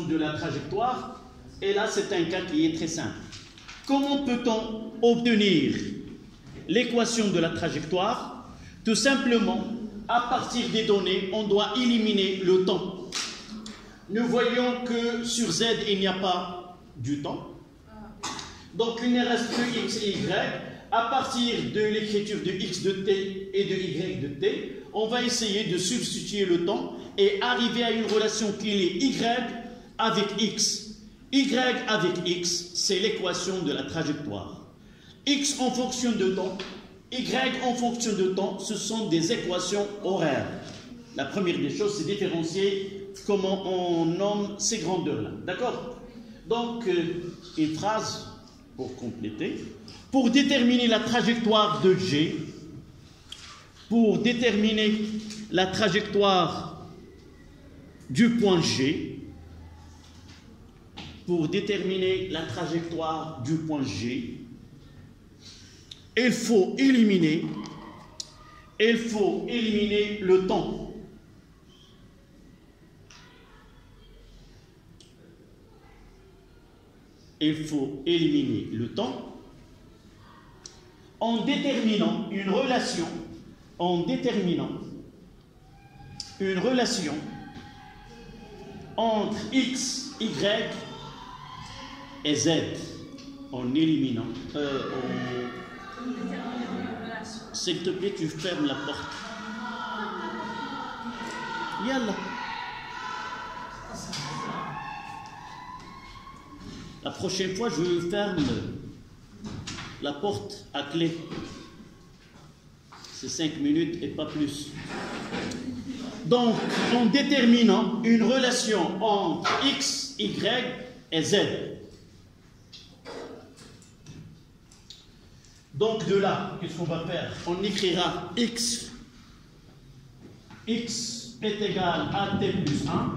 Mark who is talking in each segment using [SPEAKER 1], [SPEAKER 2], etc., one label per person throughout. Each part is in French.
[SPEAKER 1] de la trajectoire. Et là, c'est un cas qui est très simple. Comment peut-on obtenir l'équation de la trajectoire? Tout simplement, à partir des données, on doit éliminer le temps. Nous voyons que sur Z, il n'y a pas du temps. Donc, il ne reste que X et Y. À partir de l'écriture de X de T et de Y de T, on va essayer de substituer le temps et arriver à une relation qui est Y avec X. Y avec X, c'est l'équation de la trajectoire. X en fonction de temps, Y en fonction de temps, ce sont des équations horaires. La première des choses, c'est différencier comment on nomme ces grandeurs-là. D'accord? Donc, une phrase pour compléter. Pour déterminer la trajectoire de G, pour déterminer la trajectoire du point G, pour déterminer la trajectoire du point G, il faut éliminer le temps. Il faut éliminer le temps en déterminant une relation entre X, Y et Z, en éliminant. S'il te plaît, tu fermes la porte. Yallah. La prochaine fois, je ferme la porte à clé. C'est 5 minutes et pas plus. Donc, en déterminant une relation entre X, Y et Z. Donc, de là, qu'est-ce qu'on va faire? On écrira X est égal à T plus 1.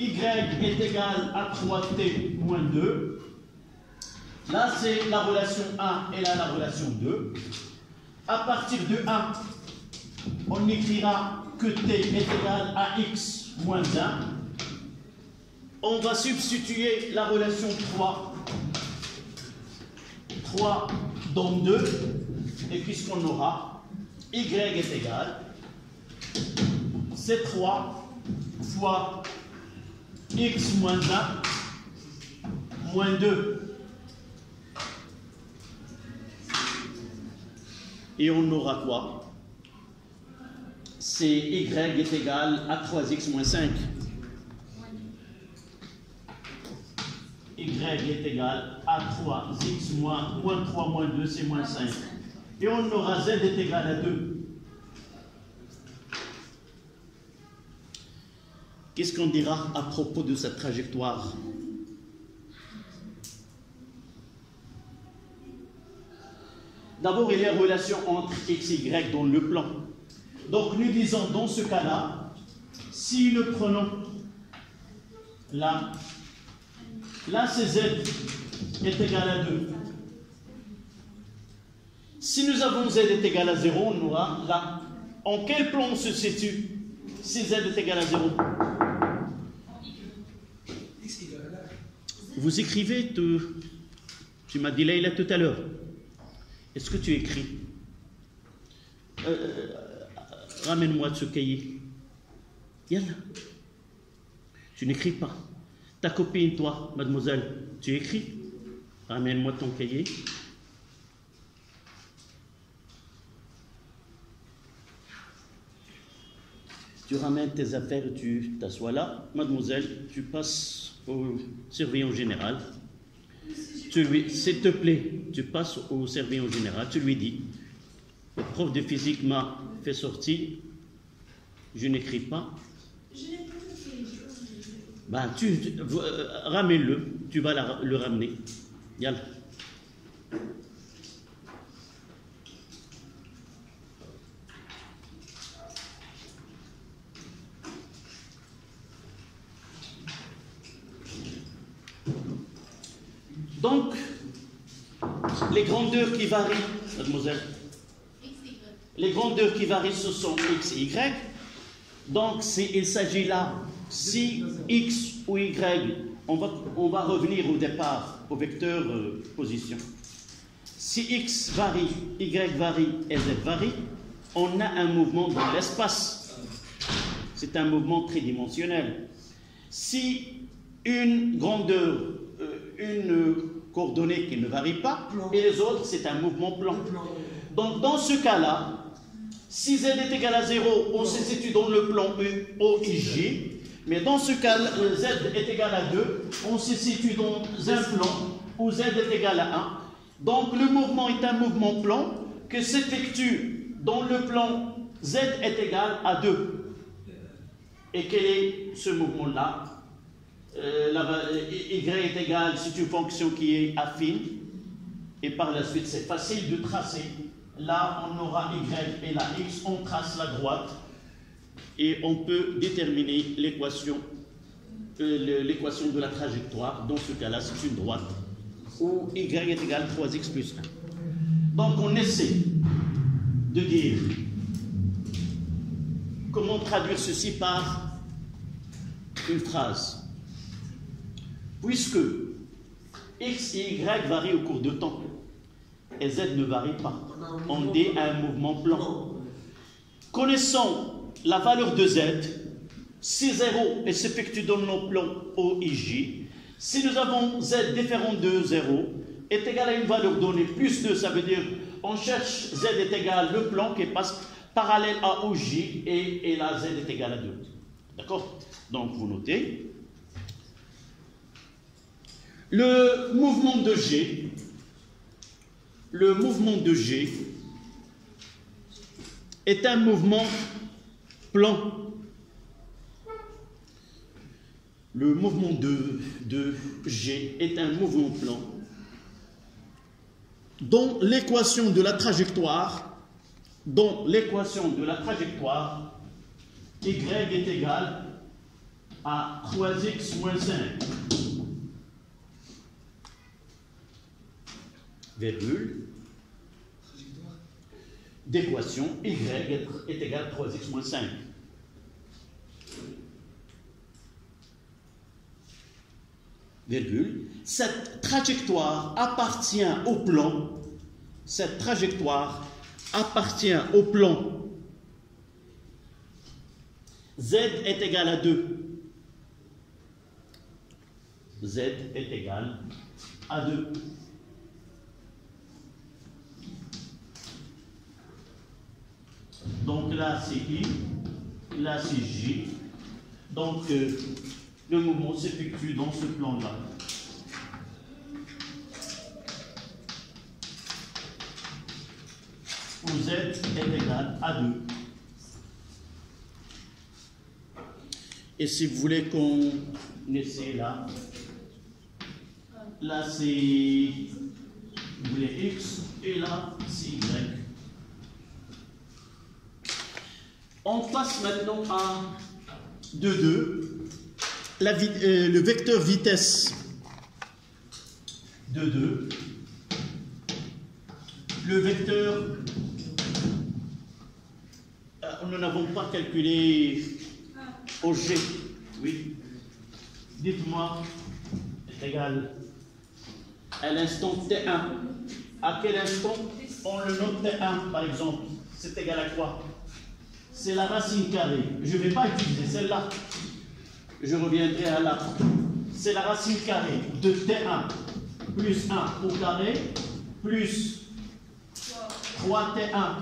[SPEAKER 1] Y est égal à 3T moins 2. Là, c'est la relation 1 et là, la relation 2. À partir de 1, on écrira que T est égal à X moins 1. On va substituer la relation 3 dans 2. Et puisqu'on aura Y est égal, c'est 3 fois X moins 1 moins 2. Et on aura quoi? C'est Y est égal à 3X moins 5. Y est égal à 3X moins 3 moins 2, c'est moins 5. Et on aura Z est égal à 2. Qu'est-ce qu'on dira à propos de cette trajectoire? D'abord, il y a une relation entre X et Y dans le plan. Donc, nous disons dans ce cas-là, si nous prenons là c'est Z est égal à 2. Si nous avons Z est égal à 0, on aura là. En quel plan on se situe si Z est égal à 0? Vous écrivez, tu m'as dit Leïla tout à l'heure. Est-ce que tu écris? Ramène-moi ce cahier. Yallah. Tu n'écris pas. Ta copine, toi, mademoiselle, tu écris? Ramène-moi ton cahier. Tu ramènes tes affaires et tu t'assois là. Mademoiselle, tu passes au surveillant général. S'il te plaît, tu passes au surveillant général. Tu lui dis, le prof de physique m'a fait sortir. Je n'écris pas. Ben, ramène-le. Tu vas le ramener. Yallah. Donc, les grandeurs qui varient, mademoiselle, les grandeurs qui varient, ce sont X et Y. Donc, il s'agit là si x ou y, on va revenir au départ, au vecteur position. Si x varie, y varie et z varie, on a un mouvement dans l'espace. C'est un mouvement tridimensionnel. Si une grandeur, une coordonnée qui ne varie pas, et les autres, c'est un mouvement plan. Donc, dans ce cas-là, si z est égal à 0, on se situe dans le plan OIJ. Mais dans ce cas, z est égal à 2, on se situe dans un plan où z est égal à 1. Donc, le mouvement est un mouvement plan que s'effectue dans le plan z est égal à 2. Et quel est ce mouvement-là? Y est égal, c'est une fonction qui est affine. Et par la suite, c'est facile de tracer. Là, on aura y et la x, on trace la droite. Et on peut déterminer l'équation de la trajectoire. Dans ce cas-là, c'est une droite où y est égal à 3x plus 1. Donc, on essaie de dire comment traduire ceci par une phrase. Puisque x et y varient au cours de temps et z ne varie pas, on dit un mouvement plan. Connaissant la valeur de z, si 0 s'effectue dans nos plans OIJ, si nous avons z différent de 0 est égal à une valeur donnée plus 2, ça veut dire on cherche z est égal le plan qui passe parallèle à OJ et là z est égal à 2. D'accord? Donc vous notez. Le mouvement de G est un mouvement plan. Le mouvement de G est un mouvement plan dont l'équation de la trajectoire, y est égale à 3x moins 5, virgule, d'équation y est égale à 3x moins 5. Virgule. Cette trajectoire appartient au plan. Cette trajectoire appartient au plan. Z est égal à 2. Z est égal à 2. Donc là c'est I, là c'est J. Donc le mouvement s'effectue dans ce plan-là. Où Z est égal à 2. Et si vous voulez qu'on essaie là, c'est vous voulez X et là c'est Y. On passe maintenant à 2,2. Le vecteur vitesse 2,2. Le vecteur, nous n'avons pas calculé au G. Oui. Dites-moi, est égal à l'instant T1. À quel instant on le note T1 par exemple? C'est égal à quoi? C'est la racine carrée. Je ne vais pas utiliser celle-là. Je reviendrai à là. C'est la racine carrée de T1 plus 1 au carré plus 3T1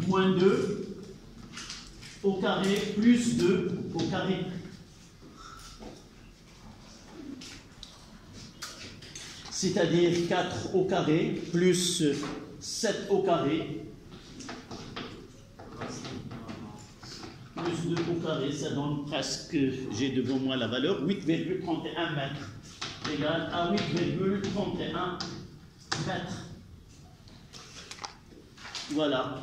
[SPEAKER 1] moins 2 au carré plus 2 au carré. C'est-à-dire 4 au carré plus 7 au carré plus 2 au carré, ça donne presque, j'ai devant moi la valeur, 8,31 mètres, égale à 8,31 mètres. Voilà.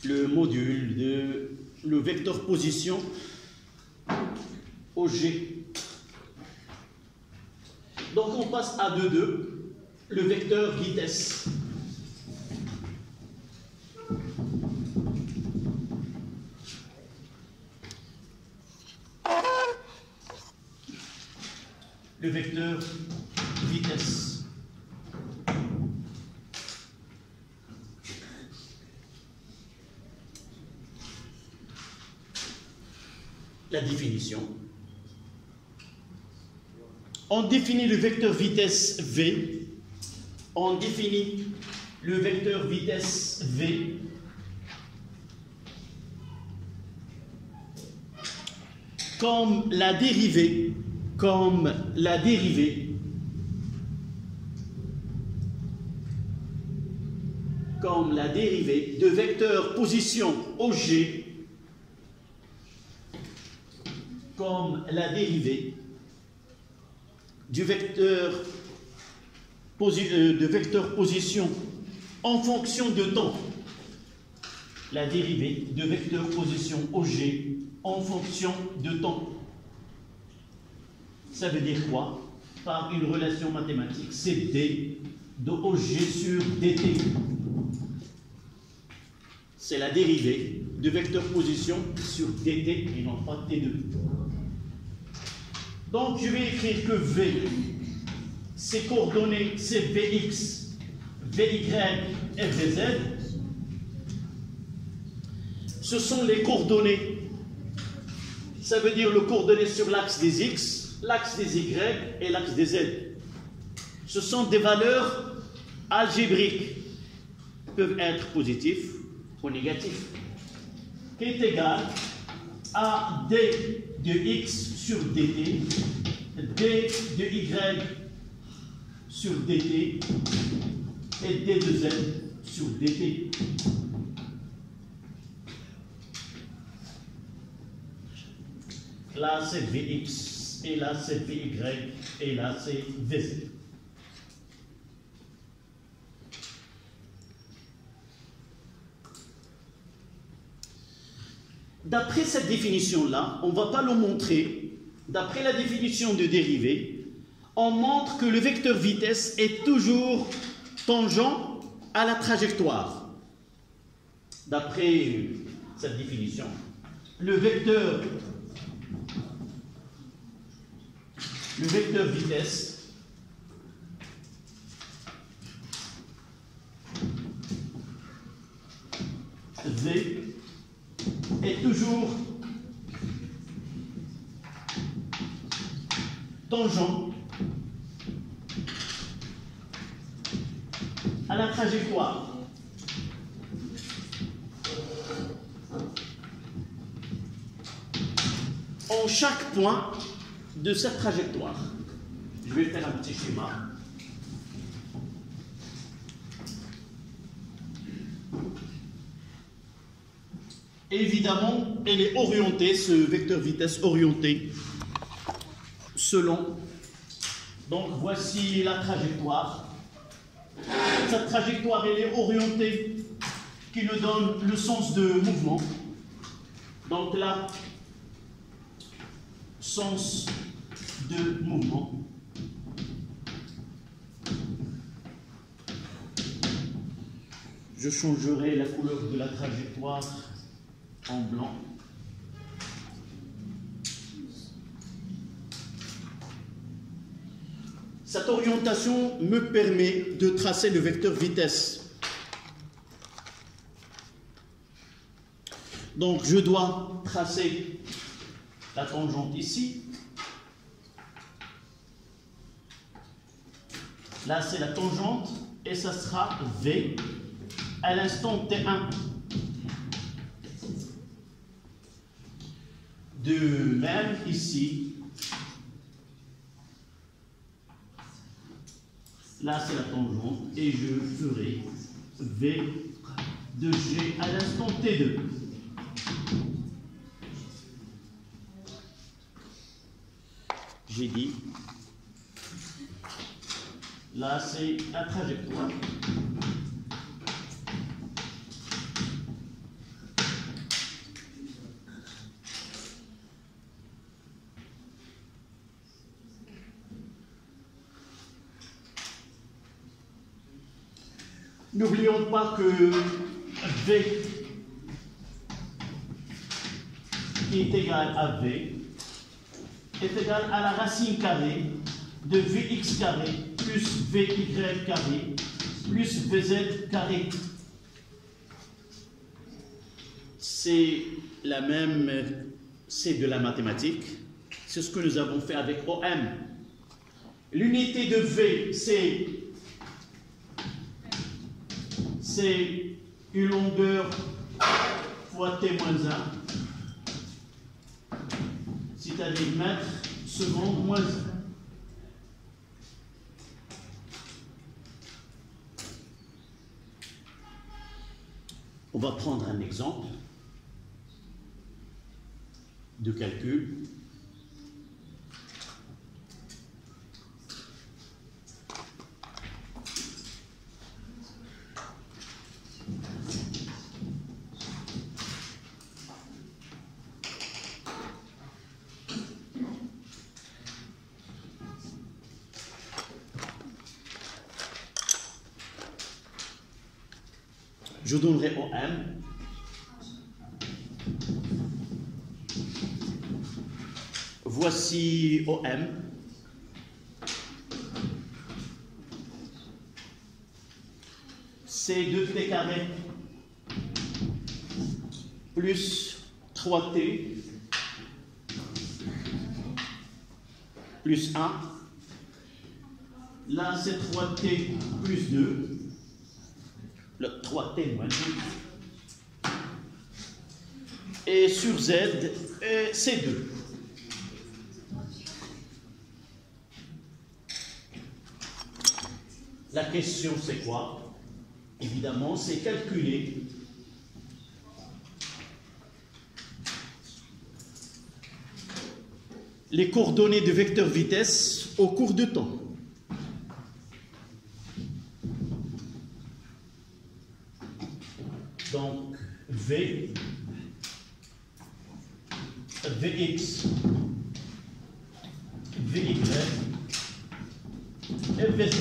[SPEAKER 1] Le module de le vecteur position au G. Donc on passe à 2,2, le vecteur vitesse. le vecteur vitesse. La définition. On définit le vecteur vitesse V. On définit le vecteur vitesse V comme la dérivée de vecteur position OG, comme la dérivée du vecteur position en fonction de temps. La dérivée de vecteur position OG en fonction de temps. Ça veut dire quoi? Par une relation mathématique, c'est D de OG sur DT. C'est la dérivée de vecteur position sur DT et non pas T2. Donc je vais écrire que V, ses coordonnées, c'est Vx, Vy, Fz. Ce sont les coordonnées. Ça veut dire le coordonnées sur l'axe des X, l'axe des Y et l'axe des Z. Ce sont des valeurs algébriques, peuvent être positives ou négatives, qui est égal à d de x sur dt, d de y sur dt et d de z sur dt. Là c'est Vx, et là c'est Vy, et là c'est Vz. D'après cette définition-là, on ne va pas le montrer, d'après la définition de dérivée, on montre que le vecteur vitesse est toujours tangent à la trajectoire. D'après cette définition, le vecteur vitesse V est toujours tangent à la trajectoire. En chaque point de cette trajectoire. Je vais faire un petit schéma. Évidemment, elle est orientée, ce vecteur vitesse orienté, selon. Donc, voici la trajectoire. Cette trajectoire, elle est orientée, qui nous donne le sens de mouvement. Donc là, sens de mouvement. Je changerai la couleur de la trajectoire en blanc. Cette orientation me permet de tracer le vecteur vitesse. Donc je dois tracer la tangente ici. Là c'est la tangente et ça sera V à l'instant T1. De même ici, là c'est la tangente et je ferai V de G à l'instant T2. J'ai dit, là c'est la trajectoire. N'oublions pas que V qui est égal à V est égal à la racine carrée de Vx carré plus Vy carré plus Vz carré. C'est la même, c'est de la mathématique. C'est ce que nous avons fait avec OM. L'unité de V, c'est une longueur fois t moins 1, c'est-à-dire mètre seconde moins 1. On va prendre un exemple de calcul. Je donnerai OM. Voici OM. C'est 2t carré plus 3t plus 1. Là, c'est 3t plus 2. Le 3t moins 2. Et sur Z, c'est 2. La question, c'est quoi? Évidemment, c'est calculer les coordonnées de vecteur vitesse au cours de temps. Donc, V, Vx, Vy et Vz.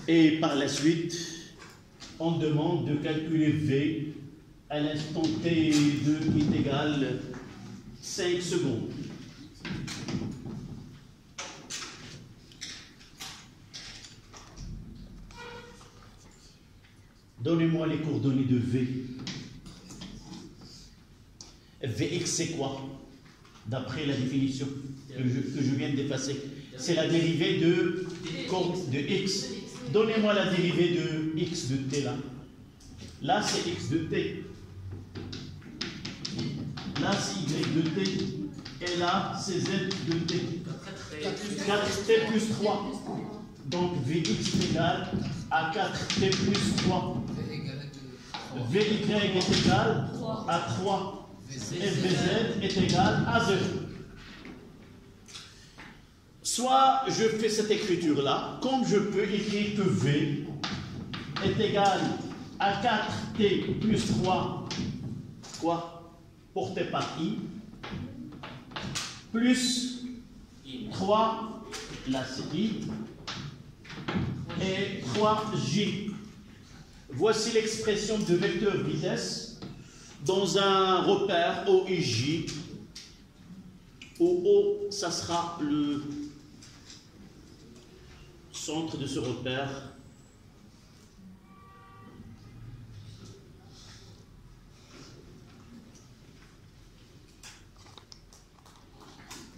[SPEAKER 1] Et par la suite, on demande de calculer V à l'instant t2 qui est égal 5 secondes. Donnez-moi les coordonnées de V. Vx, c'est quoi? D'après la définition que je viens d'effacer. C'est la dérivée de x. Donnez-moi la dérivée de x de t là. Là, c'est x de t. Là, c'est y de t. Et là, c'est z de t. 4t plus 3. Donc, Vx égale à 4t plus 3. Vy est égal à 3. Et Vz est égal à 0. Soit je fais cette écriture-là, comme je peux écrire que V est égal à 4t plus 3, quoi, porté par I, plus 3, là c'est I, et 3J. Voici l'expression de vecteur vitesse dans un repère OIJ, où O, ça sera le centre de ce repère.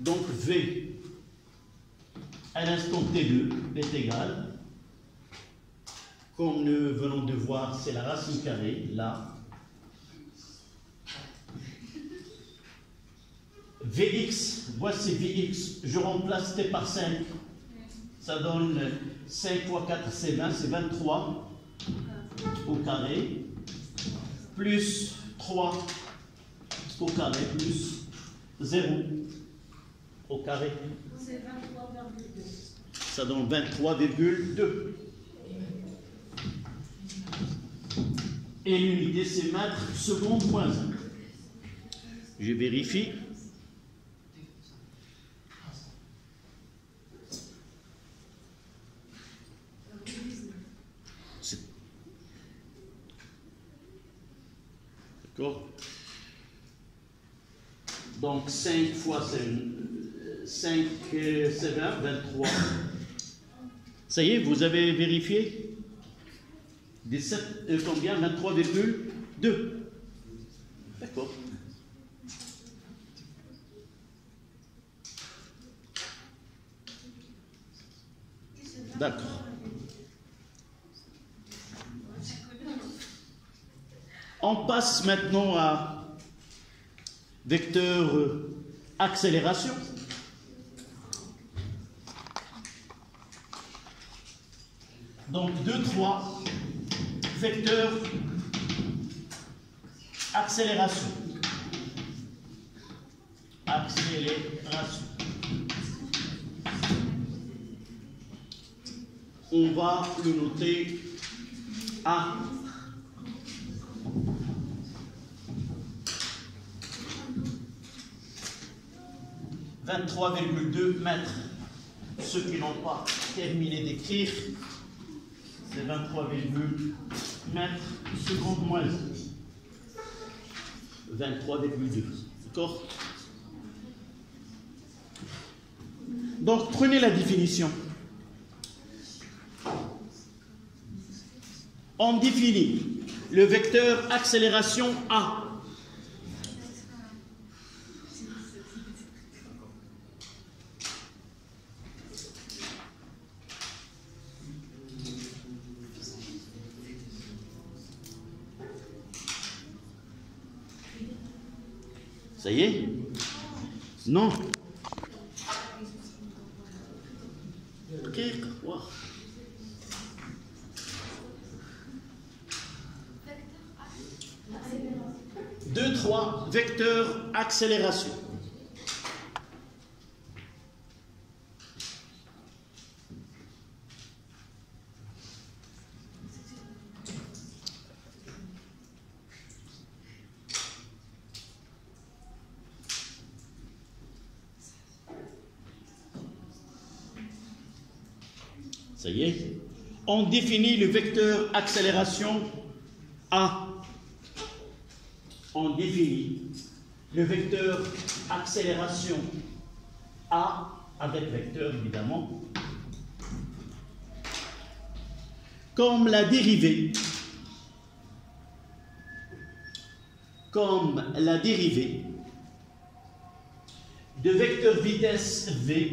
[SPEAKER 1] Donc V à l'instant T2 est égal, comme nous venons de voir, c'est la racine carrée, là. Vx, voici Vx, je remplace T par 5. Ça donne 5 fois 4, c'est 20, c'est 23 au carré, plus 3 au carré, plus 0 au carré.
[SPEAKER 2] C'est 23,2.
[SPEAKER 1] Ça donne 23,2. Et l'unité, c'est mètre seconde moins 1. Je vérifie. D'accord? Donc 5 fois 5, c'est 20, 23. Ça y est, vous avez vérifié? 17, combien? 23,2. D'accord. D'accord. On passe maintenant à vecteur accélération. Donc 2, 3, vecteur accélération. Accélération. On va le noter A. « 23,2 mètres. Ceux qui n'ont pas terminé d'écrire, c'est 23,2 mètres seconde moins 23,2. D'accord? Donc, prenez la définition. On définit le vecteur accélération A. Ça y est? Non. Wow. 2, 3, vecteur accélération. Ça y est, on définit le vecteur accélération A. On définit le vecteur accélération A avec vecteur évidemment comme la dérivée de vecteur vitesse V,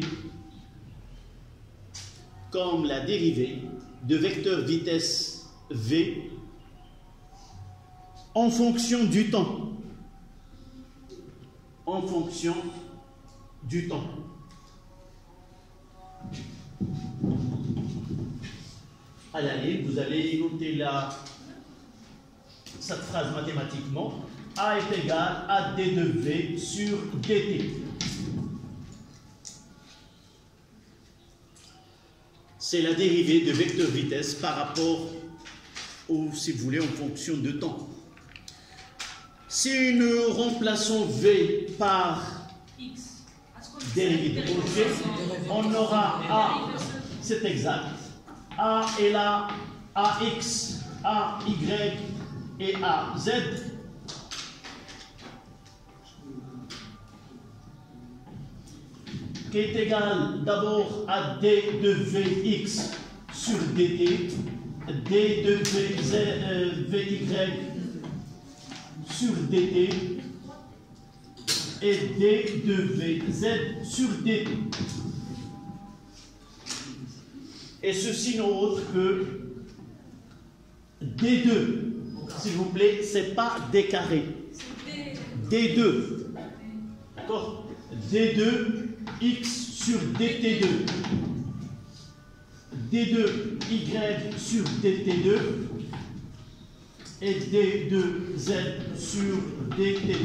[SPEAKER 1] comme la dérivée de vecteur vitesse V en fonction du temps. En fonction du temps. À la ligne, vous allez noter cette phrase mathématiquement. A est égal à d de V sur dt. C'est la dérivée de vecteur vitesse par rapport au, si vous voulez, en fonction de temps. Si nous remplaçons V par dérivée de Cauchy, on aura A, c'est exact, A est là, AX, AY et AZ. Qui est égal d'abord à d de Vx sur dt, d de Vy sur dt et d de Vz sur dt. Et ceci n'est autre que d2. S'il vous plaît, c'est pas d carré. d2. D'accord? d2 x sur dt2, d2 y sur dt2 et d2z sur dt.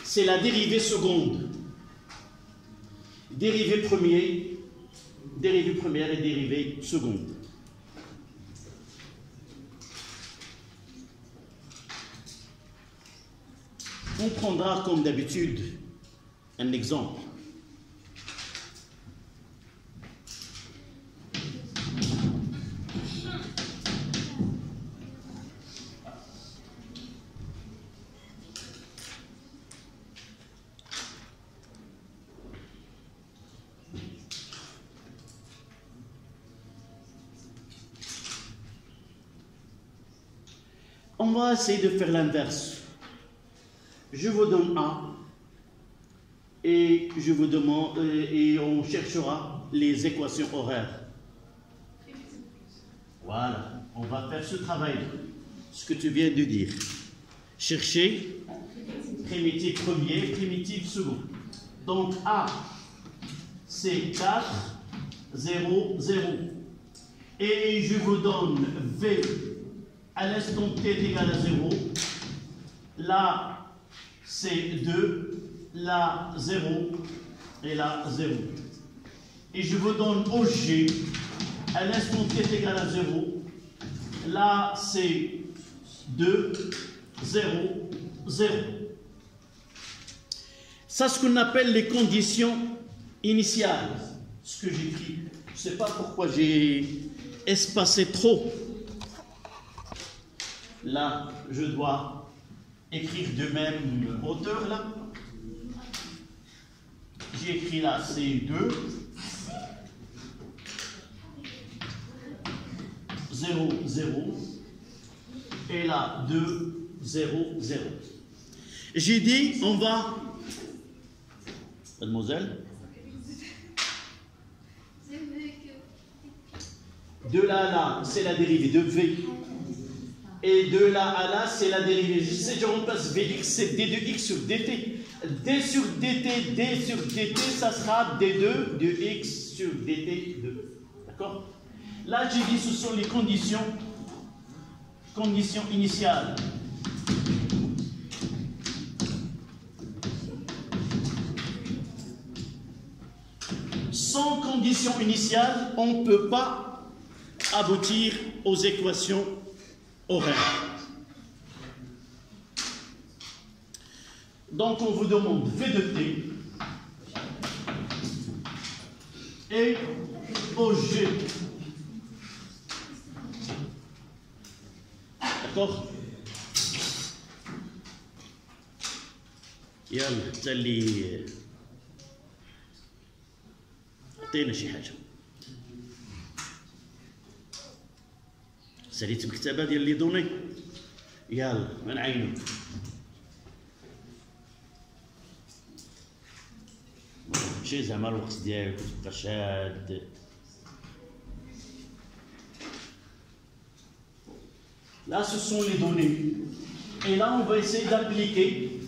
[SPEAKER 1] C'est la dérivée seconde. Dérivée première et dérivée seconde. On prendra comme d'habitude un exemple. On va essayer de faire l'inverse. Je vous donne A et je vous demande et on cherchera les équations horaires. Voilà, on va faire ce travail, ce que tu viens de dire. Chercher primitif premier, primitif second. Donc A, c'est 4, 0, 0. Et je vous donne V à l'instant t est égal à 0. Là, c'est 2. Là, 0. Et là, 0. Et je vous donne OG à l'instant t est égal à 0. Là, c'est 2, 0, 0. Ça, ce qu'on appelle les conditions initiales. Ce que j'écris. Je ne sais pas pourquoi j'ai espacé trop. Là, je dois écrire de même hauteur, là. J'ai écrit là, c'est 2, 0, 0. Et là, 2, 0, 0. J'ai dit, on va... Mademoiselle? De là à là, c'est la dérivée de V. Et de là à là, c'est la dérivée. Si je remplace Vx, c'est d de x sur dt. D sur dt, d sur dt, ça sera d2 de x sur dt2. D'accord? Là, j'ai dit, ce sont les conditions initiales. Sans condition initiale, on ne peut pas aboutir aux équations horaires. Donc, on vous demande V de t et OG. D'accord? يلا تسلي عطينا شي حاجه ساليت بكتابه ديال لي دوني يلا من عينو ماشي زعما الوقت ديالك تبقى شاد. Là, ce sont les données. Et là, on va essayer d'appliquer,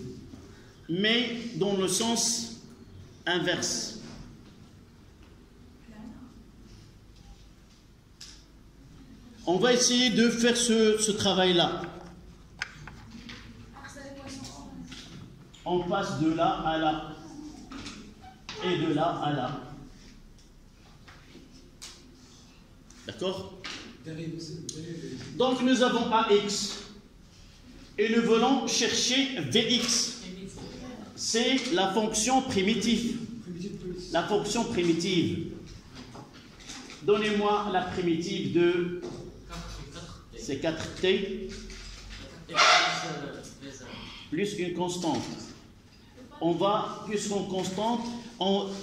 [SPEAKER 1] mais dans le sens inverse. On va essayer de faire ce travail-là. On passe de là à là. Et de là à là. D'accord? Donc nous avons AX et nous voulons chercher VX. C'est la fonction primitive. La fonction primitive. Donnez-moi la primitive de... C'est 4t plus une constante. On va, puisqu'on constante,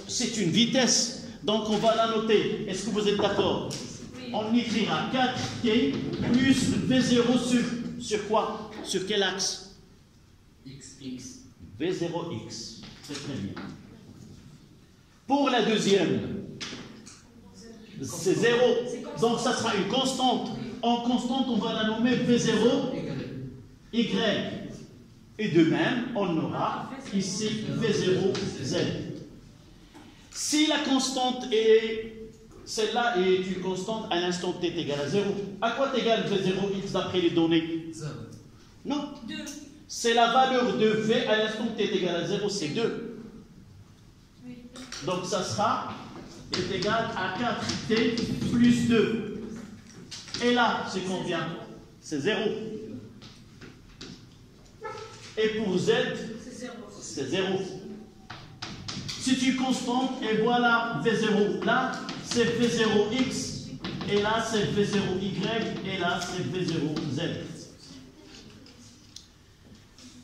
[SPEAKER 1] c'est une vitesse. Donc on va la noter. Est-ce que vous êtes d'accord? On écrira 4t plus V0 sur quoi? Sur quel axe?
[SPEAKER 3] X.
[SPEAKER 1] V0x. C'est très bien. Pour la deuxième, c'est 0. Donc ça sera une constante. En constante, on va la nommer V0 Y. Et de même, on aura ici V0 Z. Si la constante est... Celle-là est une constante à l'instant t est égal à 0. À quoi t'égale V0x d'après les données? Non.
[SPEAKER 2] 2.
[SPEAKER 1] C'est la valeur de V à l'instant t est égal à 0, c'est 2.
[SPEAKER 2] Oui.
[SPEAKER 1] Donc ça sera est égal à 4t plus 2. Et là, c'est combien? C'est 0. Et pour Z, c'est 0. C'est une constante et voilà V0. Là, c'est V0x, et là c'est V0y, et là c'est V0z.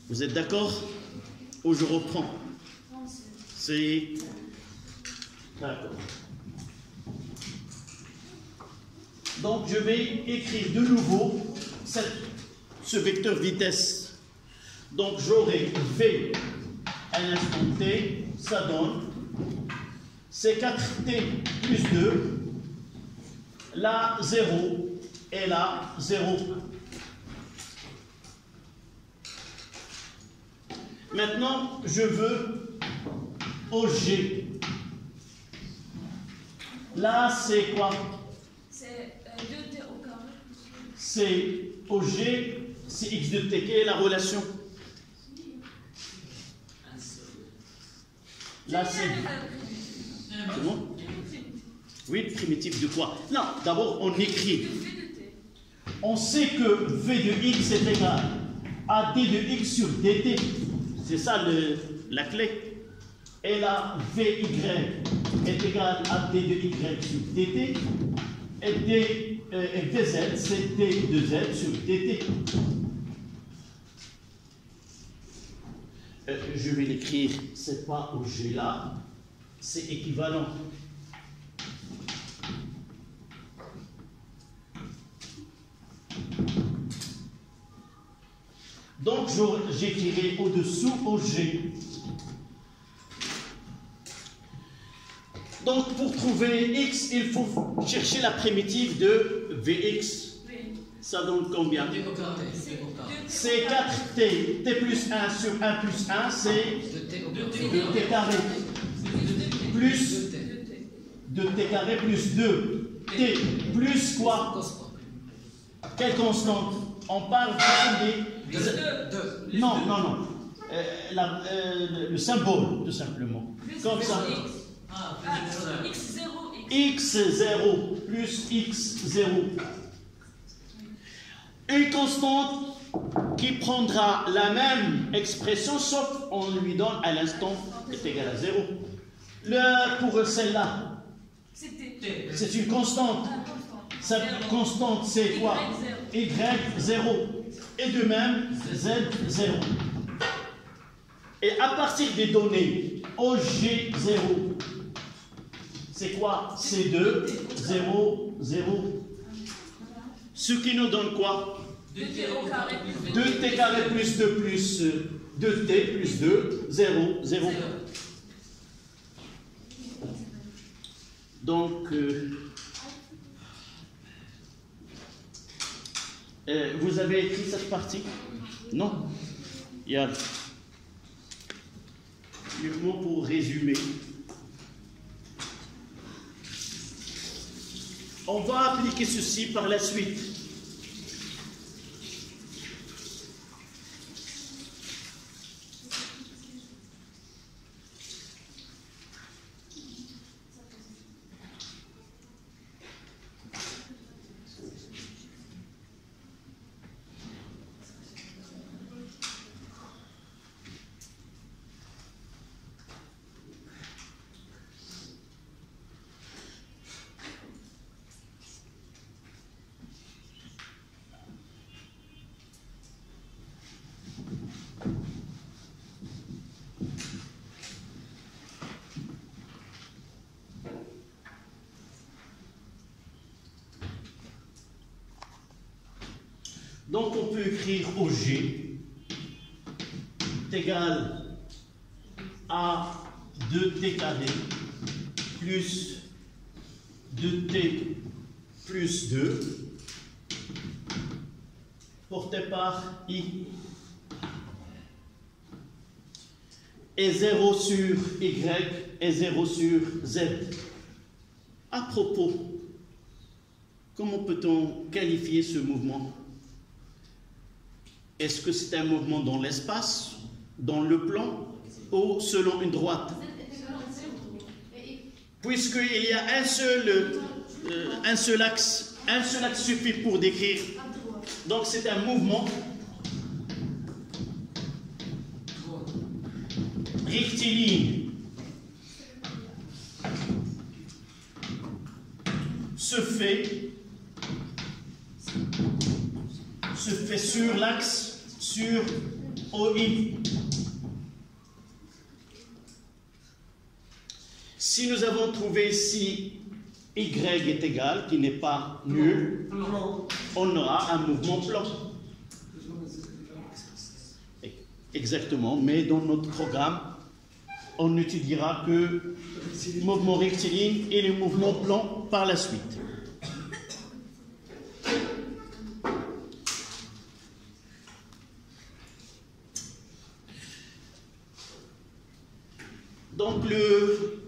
[SPEAKER 1] Vous êtes d'accord? Ou je reprends? C'est... D'accord. Donc je vais écrire de nouveau ce vecteur vitesse. Donc j'aurai V à l'instant t, ça donne C4t plus 2, là 0 et là 0. Maintenant, je veux OG. Là, c'est quoi?
[SPEAKER 2] C'est 2t au carré.
[SPEAKER 1] C'est OG, c'est x de t. Quelle est la relation? Là, c'est... Comment? Oui, primitif de quoi? Non, d'abord, on écrit. On sait que V de x est égal à d de x sur dt. C'est ça la clé. Et là, Vy est égal à d de y sur dt. Et dz, c'est d de z sur dt. Je vais l'écrire, c'est pas OG là, c'est équivalent. Donc j'écrirai au-dessous OG. Donc pour trouver x, il faut chercher la primitive de Vx. Ça donne combien? C'est 4t, t plus 1 sur 1 plus 1, c'est 2t carré. Plus 2t carré plus 2. T plus quoi? Quelle constante? On parle des... Non, non, non. Le symbole, tout simplement. Comme ça. x0 plus x0. Une constante qui prendra la même expression, sauf on lui donne à l'instant est égal à 0. Pour celle-là, c'est une constante. Cette constante, c'est quoi? y0. Et de même, z0. Et à partir des données, OG0, c'est quoi? C2, 0, 0. Ce qui nous donne quoi? 2t carré plus 2 plus 2t plus 2, 0, 0. Donc, vous avez écrit cette partie? Non? Il y a uniquement pour résumer. On va appliquer ceci par la suite. Donc on peut écrire OG est égal à 2t carré plus 2t plus 2 porté par I et 0 sur Y et 0 sur Z. À propos, comment peut-on qualifier ce mouvement? Est-ce que c'est un mouvement dans l'espace, dans le plan, ou selon une droite? Puisqu'il y a un seul axe suffit pour décrire. Donc c'est un mouvement rectiligne. Se fait sur l'axe, sur OI. Si nous avons trouvé ici Y est égal, qui n'est pas nul, on aura un mouvement plan. exactement, mais dans notre programme, on n'étudiera que le mouvement rectiligne et les mouvements plans par la suite. Donc le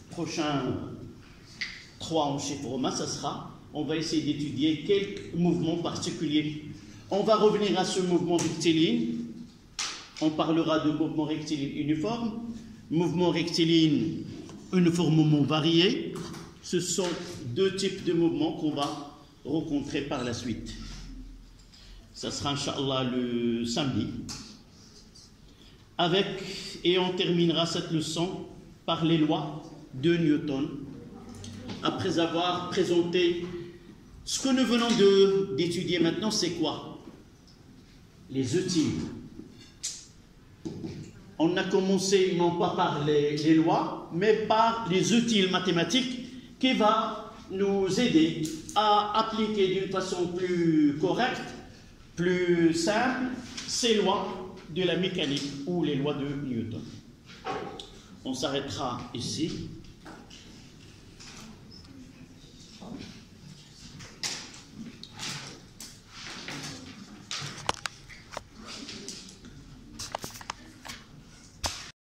[SPEAKER 1] prochain 3 en chiffre romain, ça sera, on va essayer d'étudier quelques mouvements particuliers. On va revenir à ce mouvement rectiligne. On parlera de mouvement rectiligne uniforme, mouvement rectiligne uniformément varié. Ce sont deux types de mouvements qu'on va rencontrer par la suite. Ça sera, Inch'Allah, le samedi. Et on terminera cette leçon par les lois de Newton, après avoir présenté ce que nous venons d'étudier maintenant. C'est quoi? Les utiles. On a commencé non pas par les lois, mais par les utiles mathématiques qui va nous aider à appliquer d'une façon plus correcte, plus simple, ces lois de la mécanique ou les lois de Newton. On s'arrêtera ici.